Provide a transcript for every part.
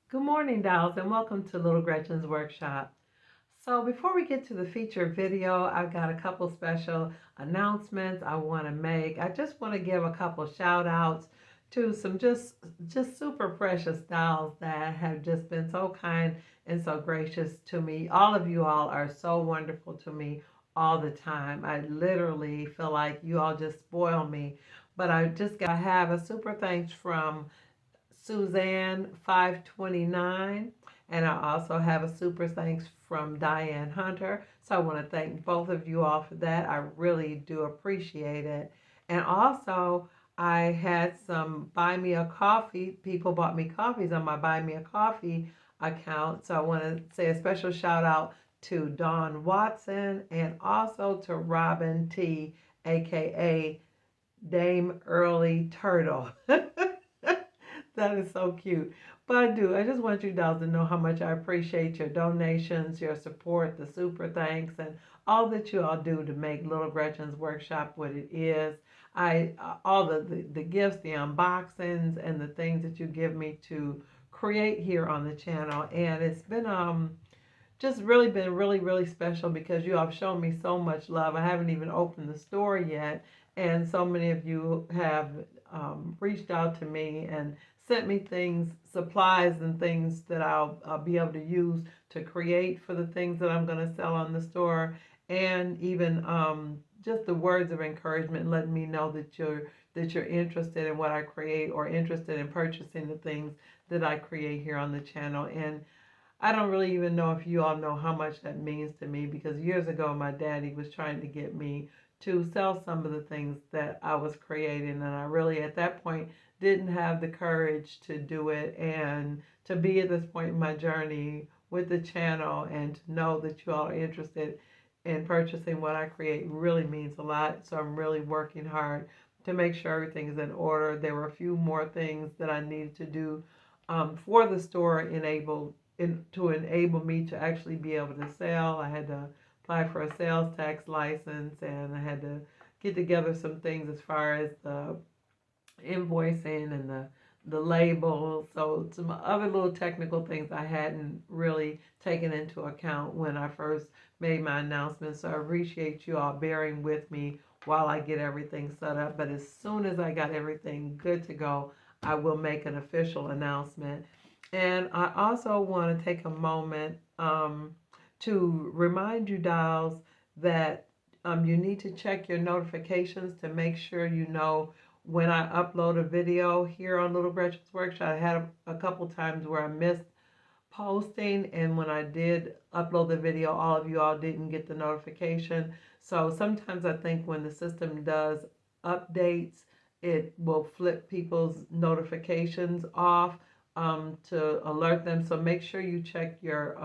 Good morning, dolls, and welcome to Little Gretchen's workshop. So before we get to the feature video, I've got a couple special announcements I want to make. I just want to give a couple shout outs to some just super precious dolls that have just been so kind and so gracious to me. All of you all are so wonderful to me all the time. I literally feel like you all just spoil me. But I just got to have a super thanks from Suzanne 529. And I also have a super thanks from Diane Hunter. So I want to thank both of you all for that. I really do appreciate it. And also, I had some buy me a coffee. People bought me coffees on my buy me a coffee account. So I want to say a special shout out to Dawn Watson and also to Robin T, aka Dame Early Turtle. That is so cute. But I do. I just want you dolls to know how much I appreciate your donations, your support, the super thanks, and all that you all do to make Little Gretchen's workshop what it is. All the gifts, the unboxings, and the things that you give me to create here on the channel. And it's been just really been really special because you all have shown me so much love. I haven't even opened the store yet, and so many of you have reached out to me and sent me things, supplies and things that I'll be able to use to create for the things that I'm going to sell on the store, and even just the words of encouragement, letting me know that you're interested in what I create or interested in purchasing the things that I create here on the channel. And I don't really even know if you all know how much that means to me, because years ago my daddy was trying to get me to sell some of the things that I was creating, and I really at that point didn't have the courage to do it. And to be at this point in my journey with the channel and to know that you all are interested in purchasing what I create really means a lot. So I'm really working hard to make sure everything is in order. There were a few more things that I needed to do for the store to enable me to actually be able to sell. I had to apply for a sales tax license, and I had to get together some things as far as the invoicing and the label. So some other little technical things I hadn't really taken into account when I first made my announcement. So I appreciate you all bearing with me while I get everything set up. But as soon as I got everything good to go, I will make an official announcement. And I also want to take a moment to remind you, dolls, that you need to check your notifications to make sure you know when I upload a video here on Little Gretchen's Workshop. I had a couple times where I missed posting, and when I did upload the video, all of you all didn't get the notification. So sometimes I think when the system does updates, it will flip people's notifications off to alert them. So make sure you check your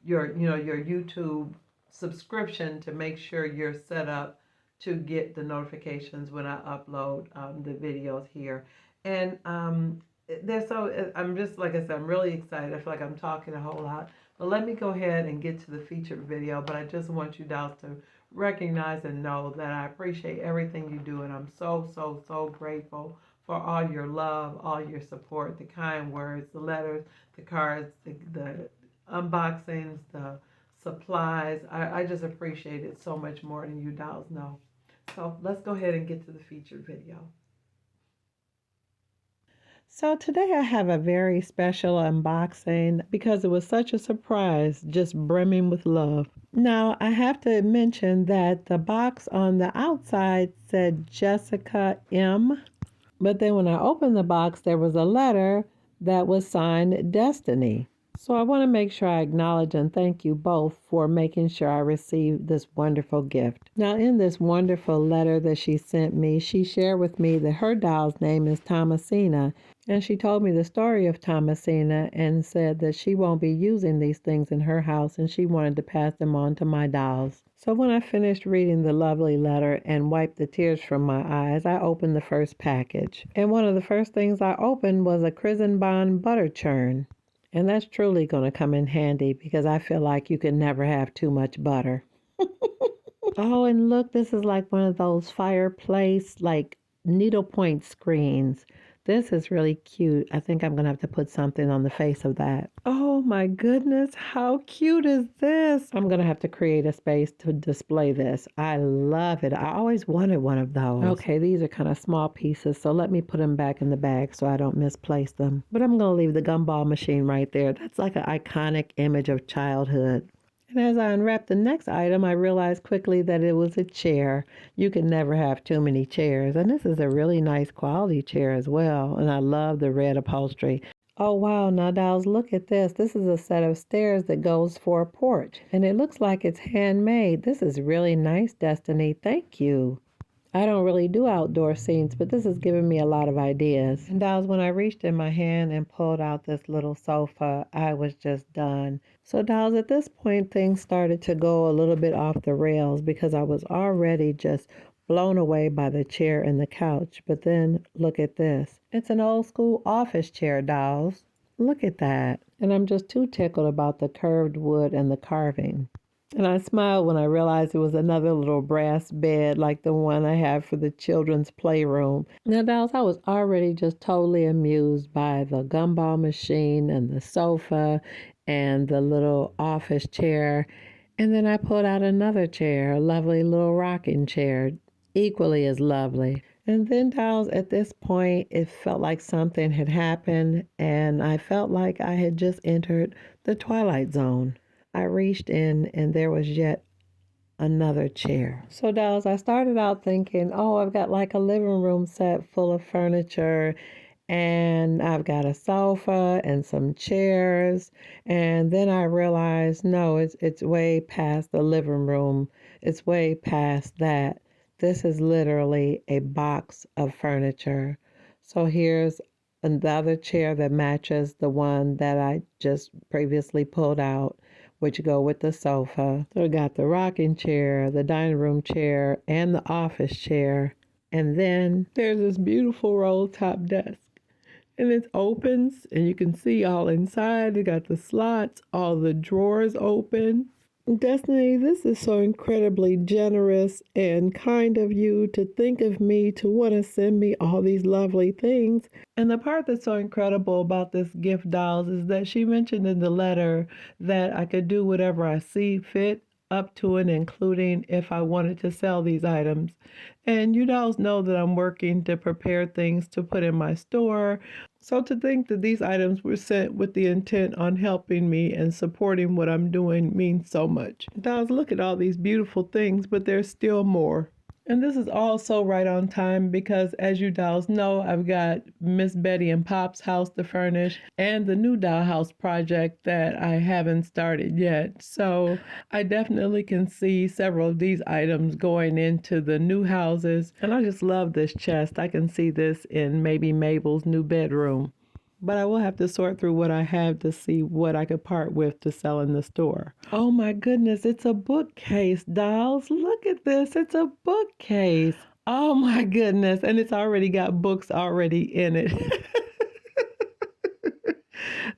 YouTube subscription to make sure you're set up to get the notifications when I upload the videos here. And I'm just, like I said, I'm really excited. I feel like I'm talking a whole lot. But let me go ahead and get to the featured video. But I just want you dolls to recognize and know that I appreciate everything you do. And I'm so grateful for all your love, all your support, the kind words, the letters, the cards, the unboxings, the supplies. I just appreciate it so much more than you dolls know. So let's go ahead and get to the featured video. So today I have a very special unboxing because it was such a surprise, just brimming with love. Now I have to mention that the box on the outside said Jessica M. But then when I opened the box, there was a letter that was signed Destiny. So I want to make sure I acknowledge and thank you both for making sure I received this wonderful gift. Now, in this wonderful letter that she sent me, she shared with me that her doll's name is Thomasina, and she told me the story of Thomasina and said that she won't be using these things in her house and she wanted to pass them on to my dolls. So when I finished reading the lovely letter and wiped the tears from my eyes, I opened the first package. And one of the first things I opened was a Bond butter churn. And that's truly going to come in handy because I feel like you can never have too much butter. Oh, and look, this is like one of those fireplace, like needlepoint screens This is really cute. I think I'm going to have to put something on the face of that. Oh my goodness, how cute is this? I'm going to have to create a space to display this. I love it. I always wanted one of those. Okay, these are kind of small pieces, so let me put them back in the bag so I don't misplace them. But I'm going to leave the gumball machine right there. That's like an iconic image of childhood. And as I unwrapped the next item, I realized quickly that it was a chair. You can never have too many chairs. And this is a really nice quality chair as well. And I love the red upholstery. Oh wow, now dolls, look at this. This is a set of stairs that goes for a porch. And it looks like it's handmade. This is really nice, Destiny. Thank you. I don't really do outdoor scenes, but this has given me a lot of ideas. And dolls, when I reached in my hand and pulled out this little sofa, I was just done. So dolls, at this point, things started to go a little bit off the rails because I was already just blown away by the chair and the couch. But then look at this. It's an old school office chair, dolls. Look at that. And I'm just too tickled about the curved wood and the carving. And I smiled when I realized it was another little brass bed like the one I have for the children's playroom. Now, dolls, I was already just totally amused by the gumball machine and the sofa and the little office chair. And then I pulled out another chair, a lovely little rocking chair, equally as lovely. And then, dolls, at this point, it felt like something had happened, and I felt like I had just entered the Twilight Zone. I reached in and there was yet another chair. So, dolls, I started out thinking, oh, I've got like a living room set full of furniture and I've got a sofa and some chairs. And then I realized, no, it's way past the living room. It's way past that. This is literally a box of furniture. So here's another chair that matches the one that I just previously pulled out, which go with the sofa. So we got the rocking chair, the dining room chair, and the office chair. And then there's this beautiful roll top desk. And it opens and you can see all inside. It got the slots, all the drawers open. Destiny, this is so incredibly generous and kind of you to think of me to want to send me all these lovely things. And the part that's so incredible about this gift, dolls, is that she mentioned in the letter that I could do whatever I see fit, up to and including if I wanted to sell these items. And you dolls know that I'm working to prepare things to put in my store. So to think that these items were sent with the intent on helping me and supporting what I'm doing means so much. Dolls, look at all these beautiful things, but there's still more. And this is also right on time because, as you dolls know, I've got Miss Betty and Pop's house to furnish and the new Dollhouse project that I haven't started yet. So I definitely can see several of these items going into the new houses. And I just love this chest. I can see this in maybe Mabel's new bedroom. But I will have to sort through what I have to see what I could part with to sell in the store. Oh my goodness, it's a bookcase, dolls. Look at this. It's a bookcase. Oh my goodness. And it's already got books already in it.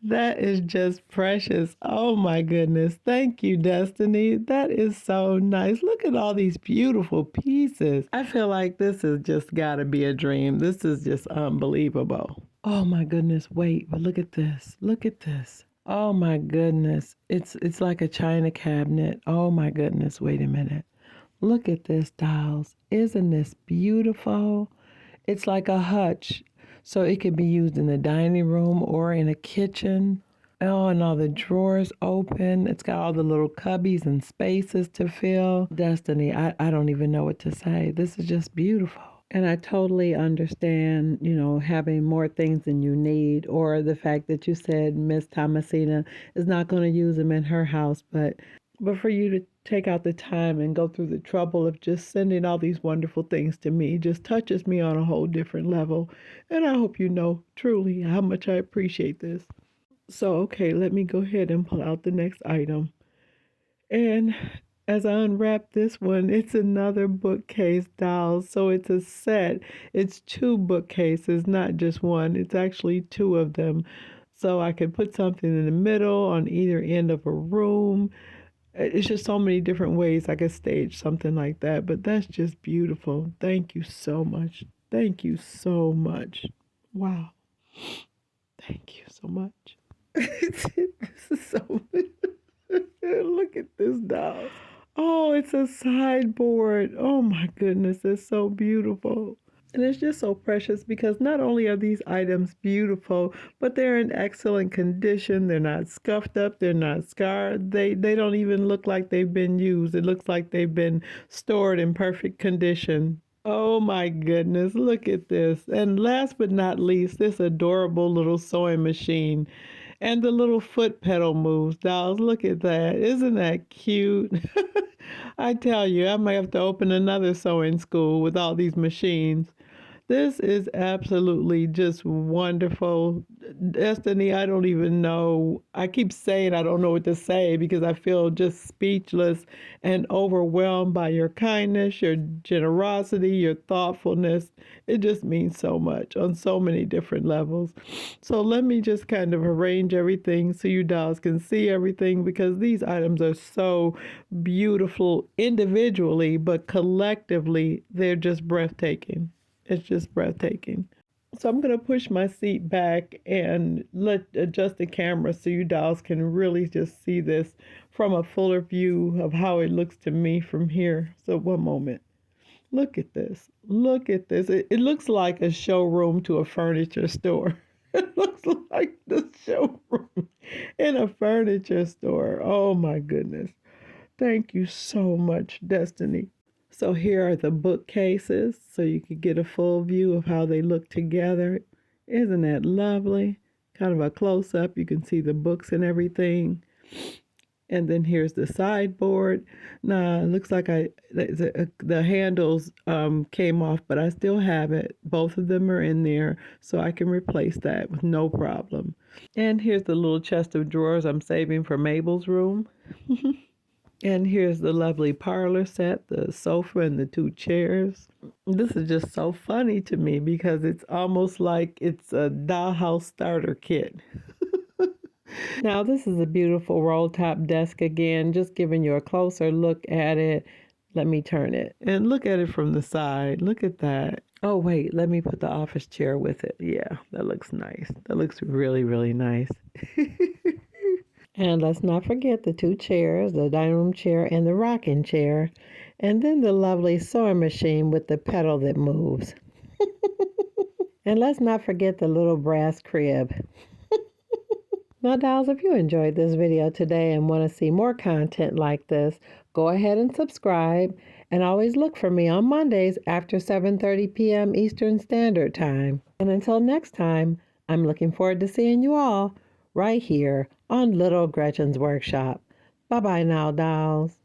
That is just precious. Oh my goodness. Thank you, Destiny. That is so nice. Look at all these beautiful pieces. I feel like this has just got to be a dream. This is just unbelievable. Oh my goodness. Wait, but look at this. Look at this. Oh my goodness. It's like a china cabinet. Oh my goodness. Wait a minute. Look at this, dolls. Isn't this beautiful? It's like a hutch. So it could be used in the dining room or in a kitchen. Oh, and all the drawers open. It's got all the little cubbies and spaces to fill. Destiny, I don't even know what to say. This is just beautiful. And I totally understand, having more things than you need, or the fact that you said Miss Thomasina is not going to use them in her house, but for you to take out the time and go through the trouble of just sending all these wonderful things to me just touches me on a whole different level. And I hope you know truly how much I appreciate this. So, okay, let me go ahead and pull out the next item. And as I unwrap this one, it's another bookcase, dolls. So it's a set. It's two bookcases, not just one. It's actually two of them. So I could put something in the middle on either end of a room. It's just so many different ways I could stage something like that. But that's just beautiful. Thank you so much. Thank you so much. Wow. Thank you so much. This is so. Look at this doll. Oh, it's a sideboard. Oh my goodness, it's so beautiful. And it's just so precious because not only are these items beautiful, but they're in excellent condition. They're not scuffed up, they're not scarred. They don't even look like they've been used. It looks like they've been stored in perfect condition. Oh my goodness, look at this. And last but not least, this adorable little sewing machine. And the little foot pedal moves, dolls. Look at that. Isn't that cute? I tell you, I might have to open another sewing school with all these machines. This is absolutely just wonderful. Destiny, I don't even know. I keep saying I don't know what to say because I feel just speechless and overwhelmed by your kindness, your generosity, your thoughtfulness. It just means so much on so many different levels. So let me just kind of arrange everything so you dolls can see everything because these items are so beautiful individually, but collectively, they're just breathtaking. It's just breathtaking. So I'm going to push my seat back and let adjust the camera so you dolls can really just see this from a fuller view of how it looks to me from here. So one moment. Look at this. Look at this. It looks like a showroom to a furniture store. It looks like the showroom in a furniture store. Oh my goodness. Thank you so much, Destiny. So here are the bookcases so you can get a full view of how they look together. Isn't that lovely? Kind of a close up. You can see the books and everything. And then here's the sideboard. Now, it looks like the handles came off, but I still have it. Both of them are in there, so I can replace that with no problem. And here's the little chest of drawers I'm saving for Mabel's room. And here's the lovely parlor set, the sofa and the two chairs. This is just so funny to me because it's almost like it's a dollhouse starter kit. Now, this is a beautiful roll top desk again, just giving you a closer look at it. Let me turn it and look at it from the side. Look at that. Oh, wait, let me put the office chair with it. Yeah, that looks nice. That looks really, really nice. And let's not forget the two chairs, the dining room chair and the rocking chair. And then the lovely sewing machine with the pedal that moves. And let's not forget the little brass crib. Now, dolls, if you enjoyed this video today and want to see more content like this, go ahead and subscribe. And always look for me on Mondays after 7:30 p.m. Eastern Standard Time. And until next time, I'm looking forward to seeing you all right here on Little Gretchen's Workshop. Bye-bye now, dolls.